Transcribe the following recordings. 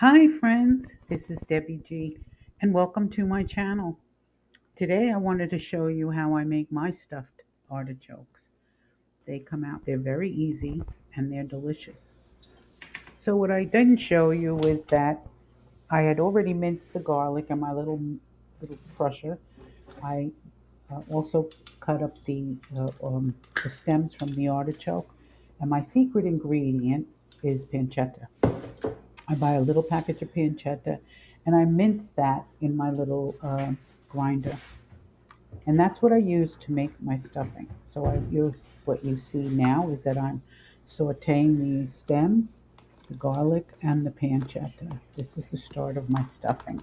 Hi friends, this is Debbie G and welcome to my channel. Today I wanted to show you how I make my stuffed artichokes. They come out, they're very easy and they're delicious. So what I didn't show you is that I had already minced the garlic in my little crusher. I also cut up the stems from the artichoke, and my secret ingredient is pancetta. I buy a little package of pancetta and I mince that in my little grinder. And that's what I use to make my stuffing. So I use what you see now is that I'm sauteing the stems, the garlic, and the pancetta. This is the start of my stuffing.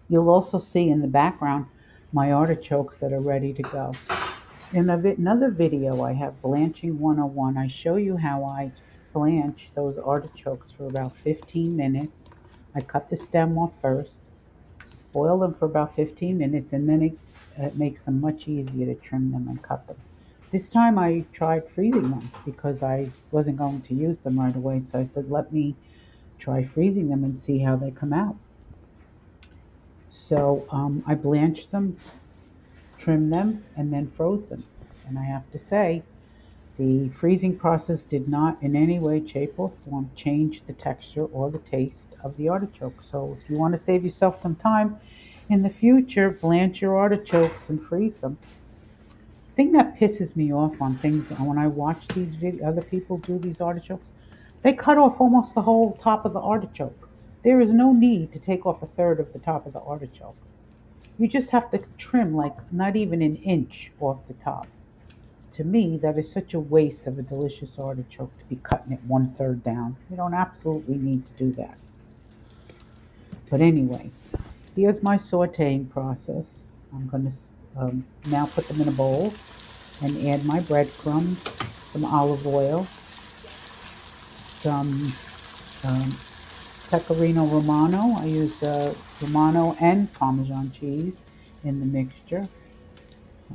You'll also see in the background my artichokes that are ready to go. In another video I have Blanching 101, I show you how I blanch those artichokes for about 15 minutes. I cut the stem off first, boil them for about 15 minutes, and then it makes them much easier to trim them and cut them. This time I tried freezing them because I wasn't going to use them right away, so I said let me try freezing them and see how they come out. So I blanched them, trimmed them, and then froze them. And I have to say, the freezing process did not in any way, shape, or form change the texture or the taste of the artichoke. So if you want to save yourself some time in the future, blanch your artichokes and freeze them. The thing that pisses me off on things when I watch these other people do these artichokes, they cut off almost the whole top of the artichoke. There is no need to take off a third of the top of the artichoke. You just have to trim like not even an inch off the top. To me, that is such a waste of a delicious artichoke to be cutting it one third down. You don't absolutely need to do that. But anyway, here's my sauteing process. I'm going to now put them in a bowl and add my breadcrumbs, some olive oil, some um, pecorino romano. I use romano and Parmesan cheese in the mixture.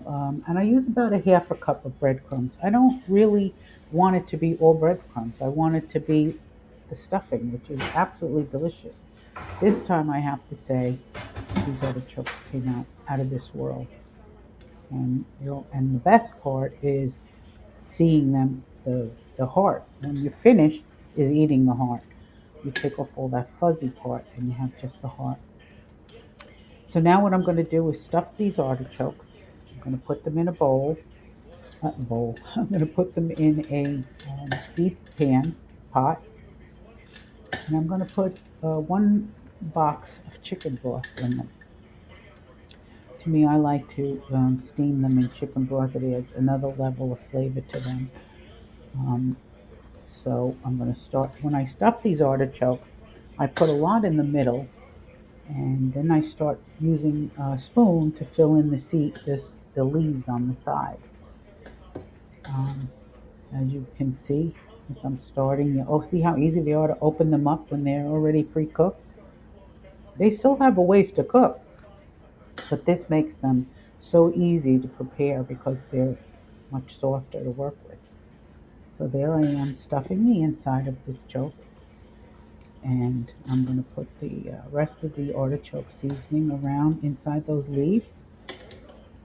And I use about a half a cup of breadcrumbs. I don't really want it to be all breadcrumbs. I want it to be the stuffing, which is absolutely delicious. This time I have to say these artichokes came out of this world. And the best part is seeing them, the heart. When you're finished, is eating the heart. You take off all that fuzzy part and you have just the heart. So now what I'm going to do is stuff these artichokes. I'm going to put them in a bowl. I'm going to put them in a deep pot, and I'm going to put one box of chicken broth in them. To me, I like to steam them in chicken broth. It adds another level of flavor to them. Um, so I'm going to start, when I stuff these artichokes, I put a lot in the middle, and then I start using a spoon to fill in the leaves on the side. Um, As you can see, as I'm starting, see how easy they are to open them up when they're already pre-cooked? They still have a ways to cook, but this makes them so easy to prepare because they're much softer to work with. So there I am stuffing the inside of this choke, and I'm going to put the rest of the artichoke seasoning around inside those leaves,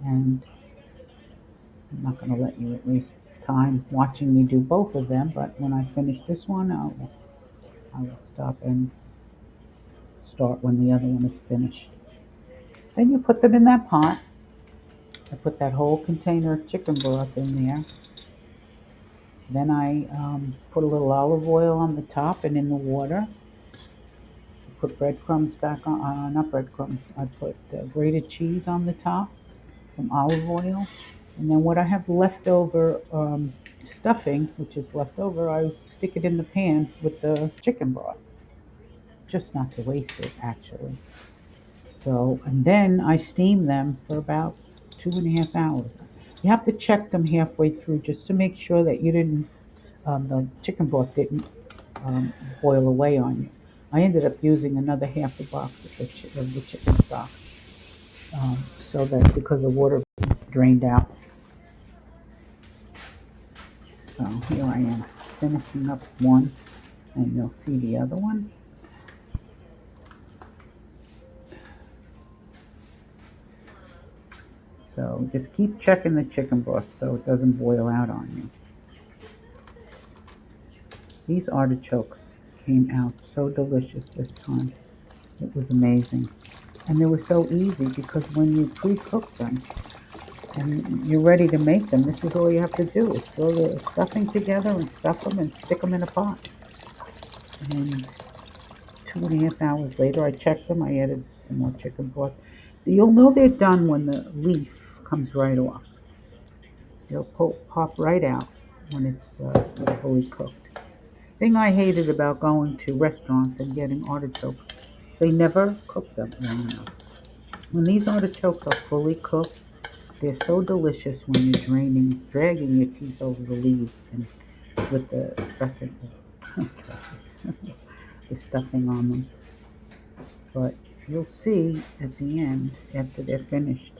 and I'm not going to let you waste time watching me do both of them, but when I finish this one, I will stop and start when the other one is finished. Then you put them in that pot. I put that whole container of chicken broth in there. Then I put a little olive oil on the top and in the water. I put breadcrumbs back on, not breadcrumbs, I put grated cheese on the top, some olive oil. And then what I have leftover stuffing, which is left over, I stick it in the pan with the chicken broth. Just not to waste it, actually. So, and then I steam them for about 2.5 hours. You have to check them halfway through just to make sure that the chicken broth didn't boil away on you. I ended up using another half a box of the chicken stock, so that because the water drained out. So here I am finishing up one, and you'll see the other one. So just keep checking the chicken broth so it doesn't boil out on you. These artichokes came out so delicious this time. It was amazing. And they were so easy because when you pre-cook them and you're ready to make them, this is all you have to do is throw the stuffing together and stuff them and stick them in a pot. And 2.5 hours later, I checked them. I added some more chicken broth. You'll know they're done when the leaf comes right off. They'll pop right out when it's fully cooked. Thing I hated about going to restaurants and getting artichokes, they never cook them long enough. When these artichokes are fully cooked, they're so delicious when you're dragging your teeth over the leaves and with the dressing, the stuffing on them. But you'll see at the end, after they're finished,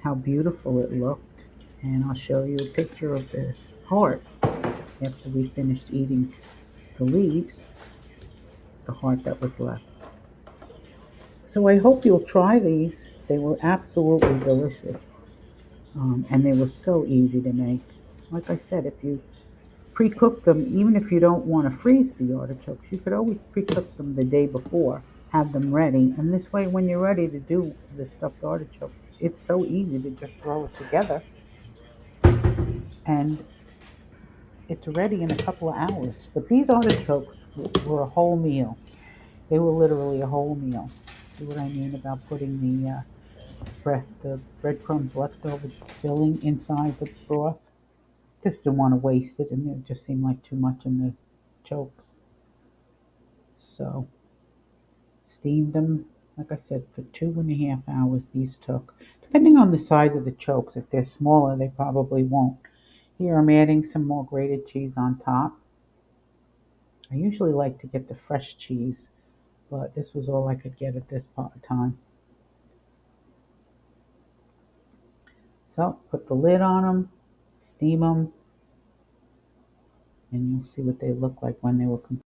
how beautiful it looked. And I'll show you a picture of the heart after we finished eating the leaves, the heart that was left. So I hope you'll try these. They were absolutely delicious. And they were so easy to make. Like I said, if you pre-cook them, even if you don't want to freeze the artichokes, you could always pre-cook them the day before, have them ready, and this way when you're ready to do the stuffed artichoke, it's so easy to just throw it together and it's ready in a couple of hours. But these artichokes were a whole meal. They were literally a whole meal. See what I mean about putting the breadcrumbs leftover filling inside the broth? Just didn't want to waste it, and it just seemed like too much in the chokes. So steamed them, like I said, for 2.5 hours. These took, depending on the size of the chokes. If they're smaller, they probably won't. Here I'm adding some more grated cheese on top. I usually like to get the fresh cheese, but this was all I could get at this time. So put the lid on them, steam them, and you'll see what they look like when they were completed.